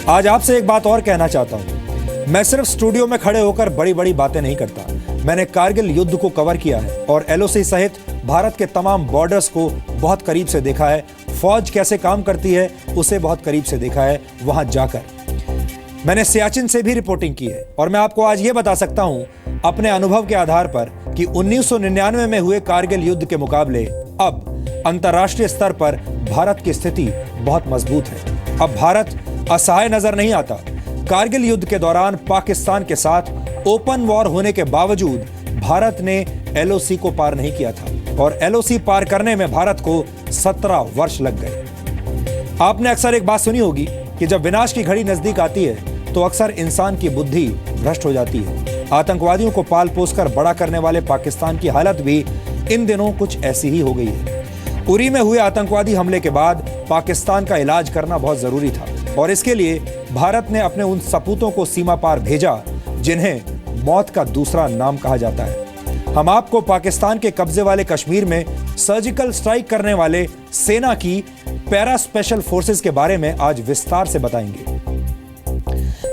आज आपसे एक बात और कहना चाहता हूं। मैं सिर्फ स्टूडियो में खड़े होकर बड़ी बड़ी बातें नहीं करता। मैंने कारगिल युद्ध को कवर किया है और एलओसी सहित भारत के तमाम बॉर्डर्स को बहुत करीब से देखा है। फौज कैसे काम करती है उसे बहुत करीब से देखा है वहां जाकर। मैंने सियाचिन से भी रिपोर्टिंग की है और मैं आपको आज ये बता सकता हूं अपने अनुभव के आधार पर कि 1999 में हुए कारगिल युद्ध के मुकाबले अब अंतर्राष्ट्रीय स्तर पर भारत की स्थिति बहुत मजबूत है। अब भारत असहाय नजर नहीं आता। कारगिल युद्ध के दौरान पाकिस्तान के साथ ओपन वॉर होने के बावजूद भारत ने एलओसी को पार नहीं किया था और एलओसी पार करने में भारत को 17 वर्ष लग गए। आपने अक्सर एक बात सुनी होगी कि जब विनाश की घड़ी नजदीक आती है तो अक्सर इंसान की बुद्धि भ्रष्ट हो जाती है। आतंकवादियों को पाल पोस कर बड़ा करने वाले पाकिस्तान की हालत भी इन दिनों कुछ ऐसी ही हो गई है। उरी में हुए आतंकवादी हमले के बाद पाकिस्तान का इलाज करना बहुत जरूरी था और इसके लिए भारत ने अपने उन सपूतों को सीमा पार भेजा जिन्हें मौत का दूसरा नाम कहा जाता है। हम आपको पाकिस्तान के कब्जे वाले कश्मीर में सर्जिकल स्ट्राइक करने वाले सेना की पैरा स्पेशल फोर्सेस के बारे में आज विस्तार से बताएंगे।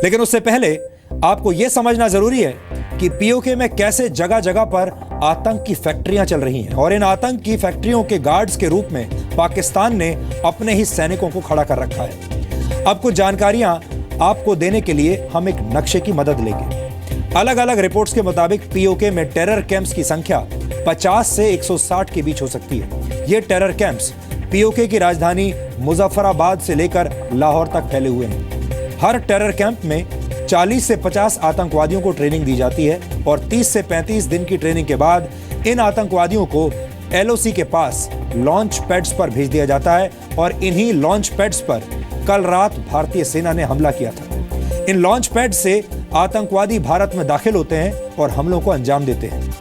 लेकिन उससे पहले आपको यह समझना जरूरी है कि पीओके में कैसे जगह जगह पर आतंक की फैक्ट्रियां चल रही हैं और इन आतंक की फैक्ट्रियों के गार्ड्स के रूप में पाकिस्तान ने अपने ही सैनिकों को खड़ा कर रखा है। अब कुछ जानकारियां आपको देने के लिए हम एक नक्शे की मदद लेंगे। अलग अलग रिपोर्ट्स के मुताबिक पीओके में टेरर कैंप्स की संख्या 50 से 160 के बीच हो सकती है। ये टेरर कैंप्स पीओके की राजधानी मुजफ्फराबाद से लेकर लाहौर तक फैले हुए हैं। हर टेरर कैंप में 40 से 50 आतंकवादियों को ट्रेनिंग दी जाती है और 30 से 35 दिन की ट्रेनिंग के बाद इन आतंकवादियों को एलओसी के पास लॉन्च पैड्स पर भेज दिया जाता है और इन्हीं लॉन्च पैड्स पर कल रात भारतीय सेना ने हमला किया था। इन लॉन्च पैड से आतंकवादी भारत में दाखिल होते हैं और हमलों को अंजाम देते हैं।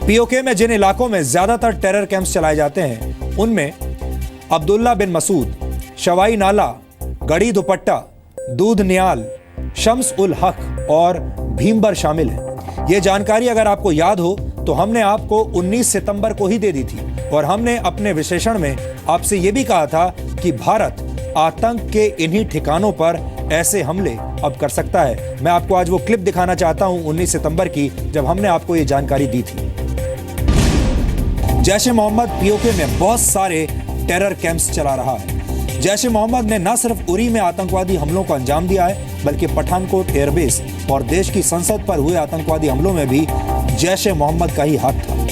पीओके में जिन इलाकों में ज्यादातर टेरर कैंप्स चलाए जाते हैं उनमें अब्दुल्ला बिन मसूद, शवाई नाला, गड़ी दुपट्टा, दूध नियाल, शम्स उल हक और भीमबर शामिल हैं। ये जानकारी अगर आपको याद हो तो हमने आपको 19 सितंबर को ही दे दी थी और हमने अपने विश्लेषण में आपसे यह भी कहा था कि भारत आतंक के इन्हीं ठिकानों पर ऐसे हमले अब कर सकता है। मैं आपको आज वो क्लिप दिखाना चाहता हूं 19 सितंबर की जब हमने आपको ये जानकारी दी थी। जैश ए मोहम्मद पीओके में बहुत सारे टेरर कैंप्स चला रहा है। जैश ए मोहम्मद ने न सिर्फ उरी में आतंकवादी हमलों को अंजाम दिया है बल्कि पठानकोट एयरबेस और देश की संसद पर हुए आतंकवादी हमलों में भी जैश ए मोहम्मद का ही हाथ था।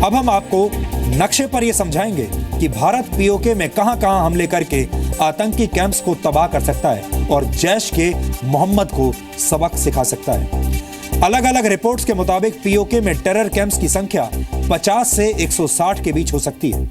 अब हम आपको नक्शे पर यह समझाएंगे कि भारत पीओके में कहां-कहां हमले करके आतंकी कैंप्स को तबाह कर सकता है और जैश के मोहम्मद को सबक सिखा सकता है। अलग अलग रिपोर्ट्स के मुताबिक पीओके में टेरर कैंप्स की संख्या 50 से 160 के बीच हो सकती है।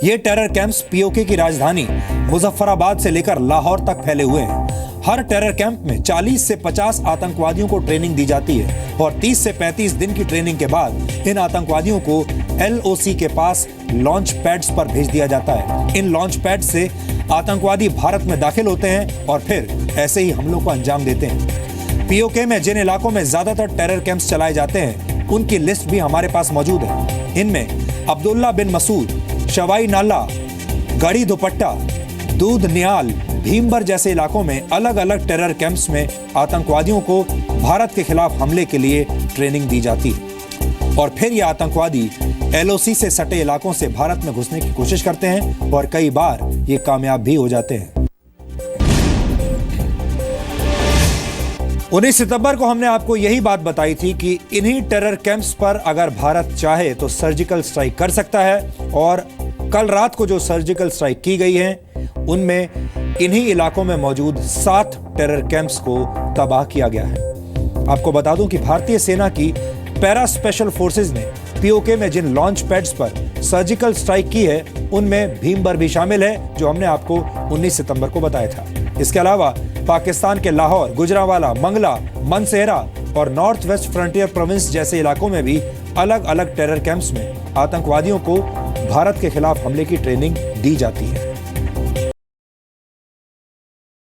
ये टेरर कैंप्स पीओके की राजधानी मुजफ्फराबाद से लेकर लाहौर तक फैले हुए हैं। हर टेरर कैंप में 40 से 50 आतंकवादियों को ट्रेनिंग दी जाती है और 30 से 35 दिन की ट्रेनिंग के बाद इन आतंकवादियों को एलओसी के पास लॉन्च पैड्स पर भेज दिया जाता है। इन लॉन्च पैड से आतंकवादी भारत में दाखिल होते हैं और फिर ऐसे ही हमलों को अंजाम देते हैं। पीओके में जिन इलाकों में ज्यादातर टेरर कैंप्स चलाए जाते हैं उनकी लिस्ट भी हमारे पास मौजूद है। इनमें अब्दुल्ला बिन मसूद, शवाई नाला, गड़ी दुपट्टा, दूध नियाल, भीमबर जैसे इलाकों में अलग अलग टेरर कैंप्स में आतंकवादियों को भारत के खिलाफ हमले के लिए ट्रेनिंग दी जाती है और फिर ये आतंकवादी एलओसी से सटे इलाकों से भारत में घुसने की कोशिश करते हैं और कई बार ये कामयाब भी हो जाते हैं। 19 सितंबर को हमने आपको यही बात बताई थी कि इन्हीं टेरर कैंप्स पर अगर भारत चाहे तो सर्जिकल स्ट्राइक कर सकता है और कल रात को जो सर्जिकल स्ट्राइक की गई है उनमें इन्हीं इलाकों में मौजूद 7 टेरर कैंप्स को तबाह किया गया है। आपको बता दूं कि भारतीय सेना की पैरा स्पेशल फोर्सेस ने पीओके में जिन लॉन्च पैड्स पर सर्जिकल स्ट्राइक की है उनमें भीमबर भी शामिल है जो हमने आपको 19 सितंबर को बताया था। इसके अलावा पाकिस्तान के लाहौर, गुजरांवाला, मंगला, मनसेहरा और नॉर्थ वेस्ट फ्रंटियर प्रोविंस जैसे इलाकों में भी अलग अलग टेरर कैंप्स में आतंकवादियों को भारत के खिलाफ हमले की ट्रेनिंग दी जाती है।